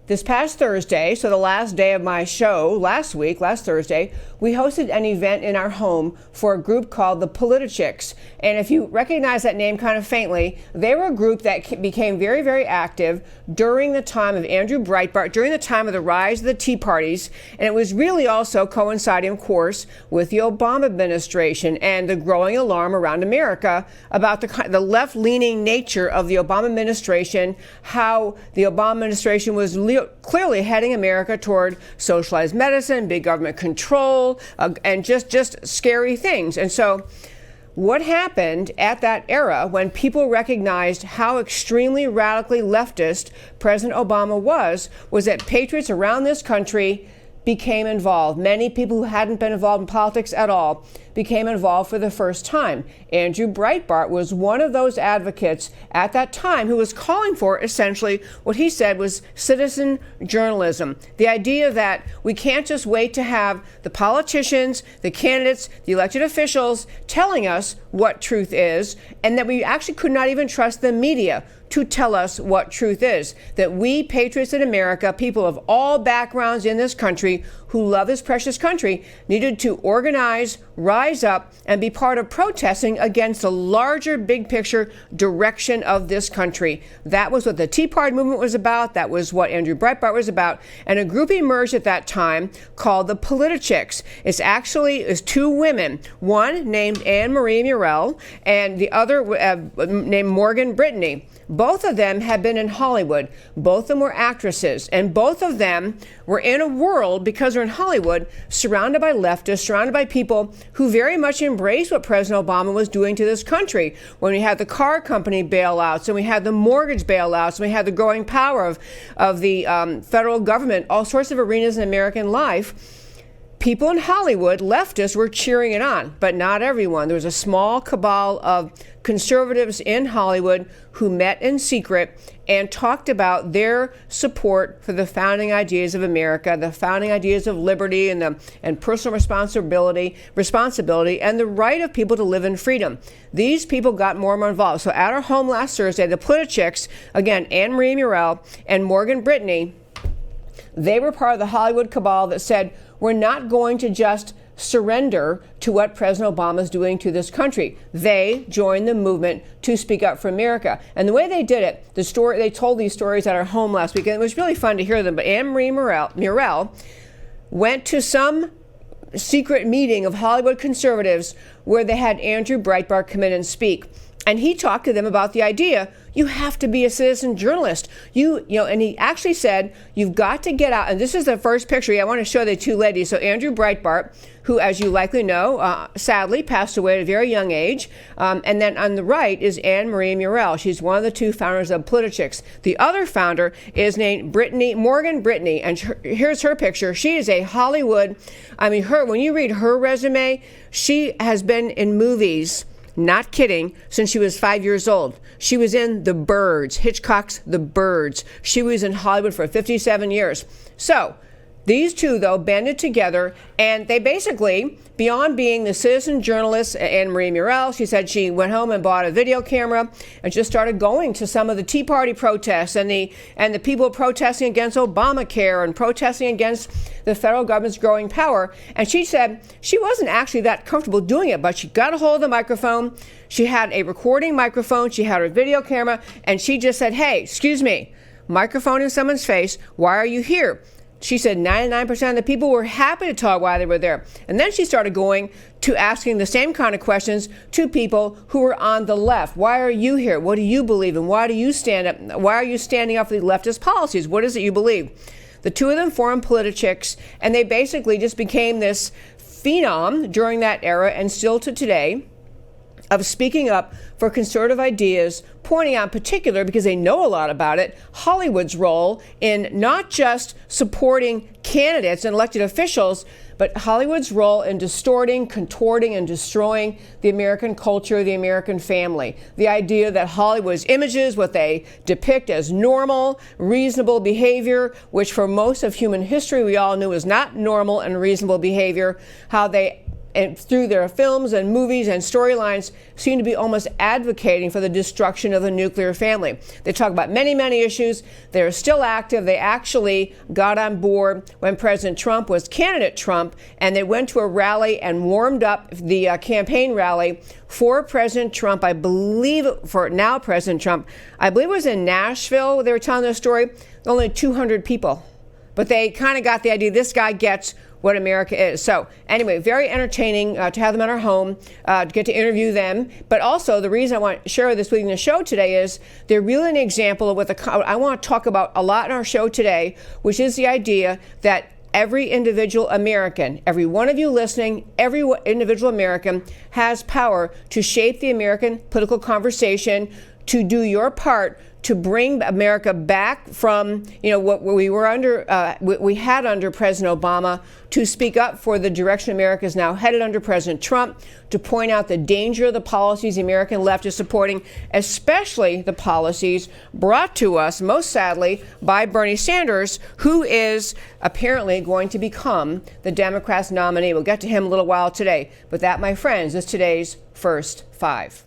This past Thursday, so the last day of my show last Thursday, we hosted an event in our home for a group called the PolitiChicks. And if you recognize that name kind of faintly, they were a group that became very, very active during the time of Andrew Breitbart, during the time of the rise of the Tea Parties. And it was really also coinciding, of course, with the Obama administration and the growing alarm around America about the left-leaning nature of the Obama administration, how the Obama administration was clearly heading America toward socialized medicine, big government control, and just scary things. And so what happened at that era when people recognized how extremely radically leftist President Obama was that patriots around this country became involved. Many people who hadn't been involved in politics at all became involved for the first time. Andrew Breitbart was one of those advocates at that time who was calling for essentially what he said was citizen journalism. The idea that we can't just wait to have the politicians, the candidates, the elected officials telling us what truth is, and that we actually could not even trust the media to tell us what truth is. That we, patriots in America, people of all backgrounds in this country who love this precious country, needed to organize, rise up, and be part of protesting against the larger, big picture direction of this country. That was what the Tea Party movement was about. That was what Andrew Breitbart was about. And a group emerged at that time called the PolitiChicks. It's actually two women, one named Anne Marie Murrell and the other named Morgan Brittany. Both of them had been in Hollywood. Both of them were actresses. And both of them were in a world, because they're in Hollywood, surrounded by leftists, surrounded by people who very much embraced what President Obama was doing to this country. When we had the car company bailouts, and we had the mortgage bailouts, and we had the growing power of the federal government, all sorts of arenas in American life, people in Hollywood, leftists, were cheering it on, but not everyone. There was a small cabal of conservatives in Hollywood who met in secret and talked about their support for the founding ideas of America, the founding ideas of liberty and personal responsibility, and the right of people to live in freedom. These people got more and more involved. So at our home last Thursday, the PolitiChicks, again, Anne Marie Murrell and Morgan Brittany, they were part of the Hollywood cabal that said, we're not going to just surrender to what President Obama is doing to this country. They joined the movement to speak up for America. And the way they did it, they told these stories at our home last week, and it was really fun to hear them. But Anne Marie Murrell went to some secret meeting of Hollywood conservatives where they had Andrew Breitbart come in and speak. And he talked to them about the idea, you have to be a citizen journalist. And he actually said, you've got to get out. And this is the first picture. I want to show the two ladies. So Andrew Breitbart, who, as you likely know, sadly passed away at a very young age. And then on the right is Anne Marie Murrell. She's one of the two founders of PolitiChicks. The other founder is named Morgan Brittany. And here's her picture. She is a Hollywood, when you read her resume, she has been in movies, not kidding, since she was 5 years old. She was in The Birds, Hitchcock's The Birds. She was in Hollywood for 57 years. So these two, though, banded together, and they basically, beyond being the citizen journalist, Anne Marie Murrell, she said she went home and bought a video camera and just started going to some of the Tea Party protests and the people protesting against Obamacare and protesting against the federal government's growing power. And she said she wasn't actually that comfortable doing it, but she got a hold of the microphone. She had a recording microphone. She had her video camera, and she just said, hey, excuse me, microphone in someone's face. Why are you here? She said 99% of the people were happy to talk while they were there. And then she started going to asking the same kind of questions to people who were on the left. Why are you here? What do you believe in? Why do you stand up? Why are you standing up for the leftist policies? What is it you believe? The two of them formed PolitiChicks, and they basically just became this phenom during that era and still to today of speaking up for conservative ideas, pointing out in particular, because they know a lot about it, Hollywood's role in not just supporting candidates and elected officials, but Hollywood's role in distorting, contorting, and destroying the American culture, the American family. The idea that Hollywood's images, what they depict as normal, reasonable behavior, which for most of human history we all knew is not normal and reasonable behavior, how they and through their films and movies and storylines, seem to be almost advocating for the destruction of the nuclear family. They talk about many, many issues. They're still active. They actually got on board when President Trump was candidate Trump, and they went to a rally and warmed up the campaign rally for President Trump, I believe, for now President Trump. I believe it was in Nashville. They were telling their story. Only 200 people. But they kind of got the idea this guy gets what America is. So anyway, very entertaining to have them in our home, to get to interview them. But also the reason I want to share this with you in the show today is they're really an example of what I want to talk about a lot in our show today, which is the idea that every individual American, every one of you listening, every individual American has power to shape the American political conversation, to do your part to bring America back from, what we were under, we had under President Obama, to speak up for the direction America is now headed under President Trump, to point out the danger of the policies the American left is supporting, especially the policies brought to us, most sadly, by Bernie Sanders, who is apparently going to become the Democrats' nominee. We'll get to him a little while today. But that, my friends, is today's First Five.